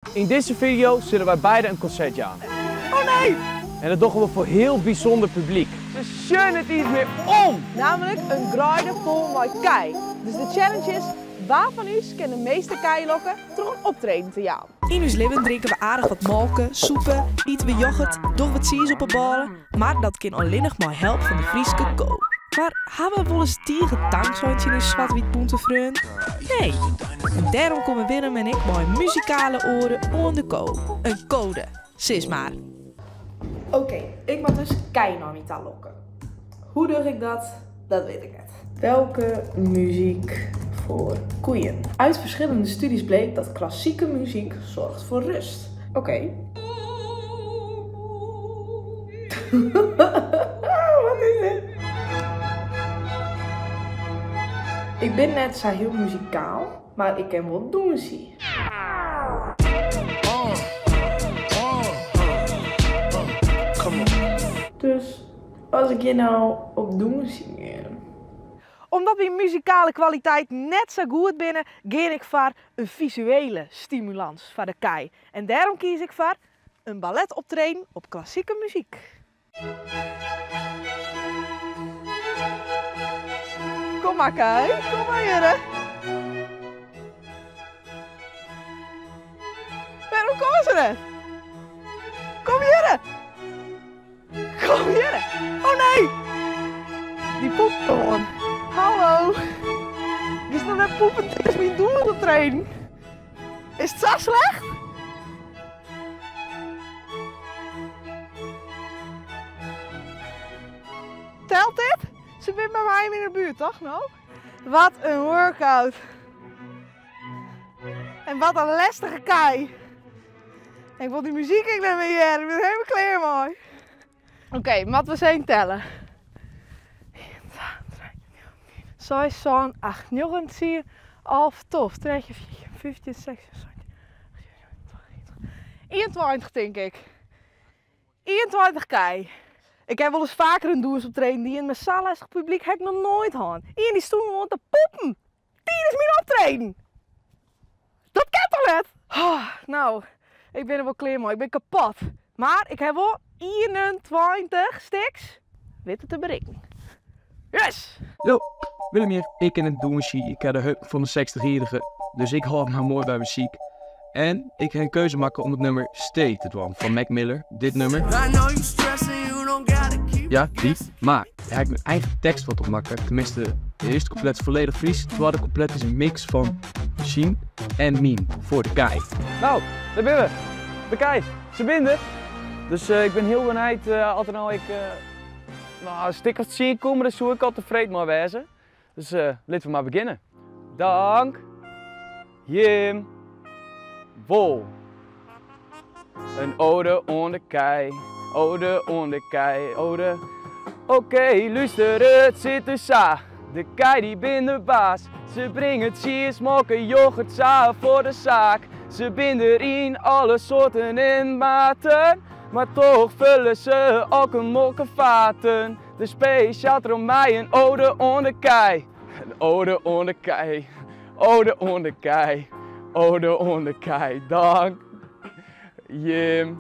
In deze video zullen wij beide een concertje aan. Oh nee! En dat doen we voor heel bijzonder publiek. Dus schön het iets meer om! Namelijk een graide vol met kei. Dus de challenge is, waar van u kan de meeste kei lokken door een optreden te gaan? In ons leven drinken we aardig wat molken, soepen, eten we yoghurt, doen wat siers op de ballen. Maar dat kan alleen nog maar helpen van de Frieske ko. Maar hebben we wel eens tegen tankzoontje in een zwart-wit vriend? Nee. En daarom komen Willem en ik bij muzikale oren on de ko. Een code. Sis maar. Oké, ik mag dus kei naar niet aan lokken. Hoe doe ik dat? Dat weet ik net. Welke muziek voor koeien? Uit verschillende studies bleek dat klassieke muziek zorgt voor rust. Oké. Wat is dit? Ik ben net zo heel muzikaal, maar ik ken wel doensie. Dus als ik je nou op doensie... Omdat die muzikale kwaliteit net zo goed binnen, ga ik voor een visuele stimulans voor de kei. En daarom kies ik voor een balletoptreden op klassieke muziek. Kom maar kei, kom maar hier. Waarom komen ze net? Kom hier! Kom hier! Oh nee! Die poep gewoon. Hallo! Is nog net poepen tijdens mijn doeloptreden? Is het zo slecht? Telt dit? Ze bent bij mij in de buurt, toch? Nou? Wat een workout! En wat een lastige kei! Ik wil die muziek ik naar mee hier, ik ben helemaal klaar mooi. Oké, wat we zijn tellen. 6, 7, 8, 9, 10, 11, 12, 13, 14, 15, 16, 17, 21 denk ik. 21 kei. Ik heb wel eens vaker een doelsoptreden die in mijn zaallijstig publiek heb ik nog nooit gehad. Ian die stond gewoon te poepen. Tijdens mijn optreden. Dat kan toch net? Oh, nou, ik ben er wel klaar mee. Ik ben kapot. Maar ik heb wel 21 stiks weten te bereiken. Yes! Yo, Willem hier. Ik ken het doensie. Ik heb de heup van de 60-jarige. Dus ik hou me mooi bij muziek. En ik ga een keuze maken om het nummer Stay te doen van Mac Miller. Dit nummer. Ja, die. Maar daar heb ik mijn eigen tekst wat op maken. Tenminste, de eerste couplet is volledig Fries. Het tweede couplet is een mix van Machine en Meme voor de kei. Nou, daar ben we. De kei. Ze binden. Dus ik ben heel benieuwd. Altijd nou ik een stuk wat zien komen, dan zou ik al tevreden maar wezen. Dus laten we maar beginnen. Dank. Jim. Wol. Een ode onder kei. Ode onder kei. Ode. Oké, luister, het zit er sa. De kei die bin de baas. Ze brengen cheese, mokken, yoghurt, za voor de zaak. Ze binden in alle soorten en maten. Maar toch vullen ze ook een mokkenvaten. De speciaal om mij een ode onder kei. Een ode onder kei. Ode onder kei. Ode onder kei. Dank. Jim.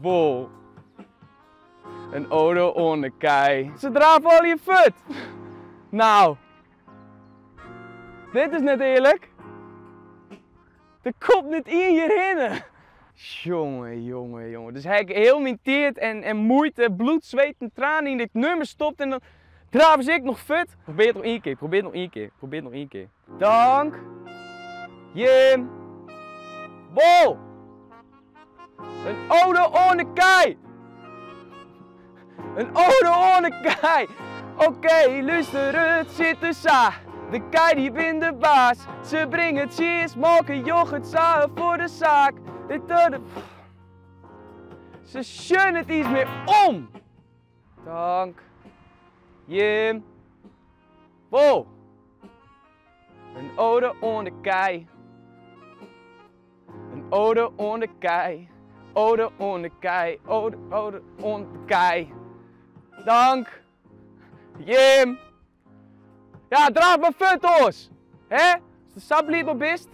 Wol. Een ode onder kei. Ze draven al je fut. Nou. Dit is net eerlijk. Er komt niet in hierheen. Jongen, jongen, jongen. Dus hij heeft heel mijn tijd en moeite, bloed, zweet en tranen in dit nummer stopt en dan draven ze ik nog fut. Probeer het nog één keer, probeer het nog één keer, probeer het nog één keer. Dank. Jim. Bol. Een ode onder kei. Een ode onder kei. Oké, luister, het zit er sa. De kei die bin de baas. Ze brengen cheese, molken, yoghurt, za voor de zaak. Ze schön het iets meer om. Dank. Jim. Wol. Een ode onder kei. Een ode onder kei. Ode onder kei. Ode onder kei. Dank. Jim. Ja, draag maar foto's. Hè? Als de sablied op is.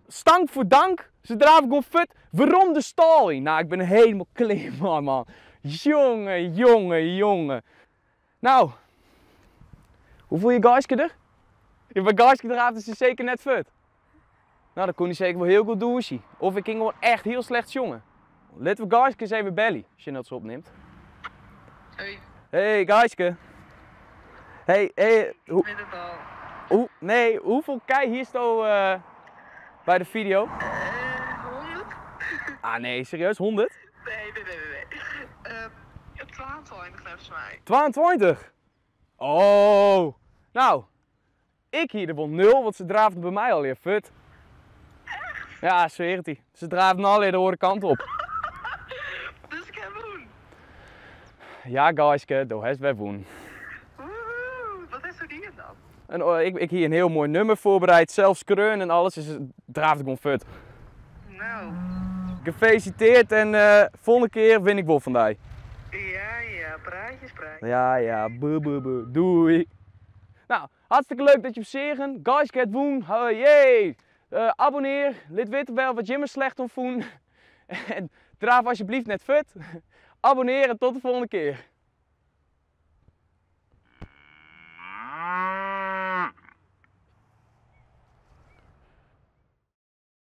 Stank voor dank. Ze draven gewoon fut. Waarom de stal in? Nou, ik ben helemaal klein, man. Jongen. Nou, hoe voel je Gaiske er? Ja, bij Gaiske draafde ze zeker net fut. Nou, dan kon hij zeker wel heel goed douchen. Of ik ging gewoon echt heel slecht jongen. Laten we Gaiske eens even bellen, als je dat zo opneemt. Hey Gaiske. Hey, Ik weet het al. hoeveel kei hier sto bij de video? 100? Ah nee, serieus, 100? Nee. 22 volgens mij. 22? Oh, nou, ik hier er wel 0, want ze draafden bij mij alweer fut. Ja, zweer het ie. Ze draafden alweer de andere kant op. Dus ik heb doen. Ja, Gaiske, dat is wij woen. Wat is er hier dan? En ik hier een heel mooi nummer voorbereid, zelfs kreun en alles, dus ze draafden gewoon fut. Nou. Gefeliciteerd en volgende keer win ik wel van die. Ja, praatjes. Ja, boe. Doei. Nou, hartstikke leuk dat je hebt zeggen. Gaiske het woen, jee. Abonneer, laat weten wel wat Jimmer slecht om voen. En draaf alsjeblieft net fut. Abonneer en tot de volgende keer.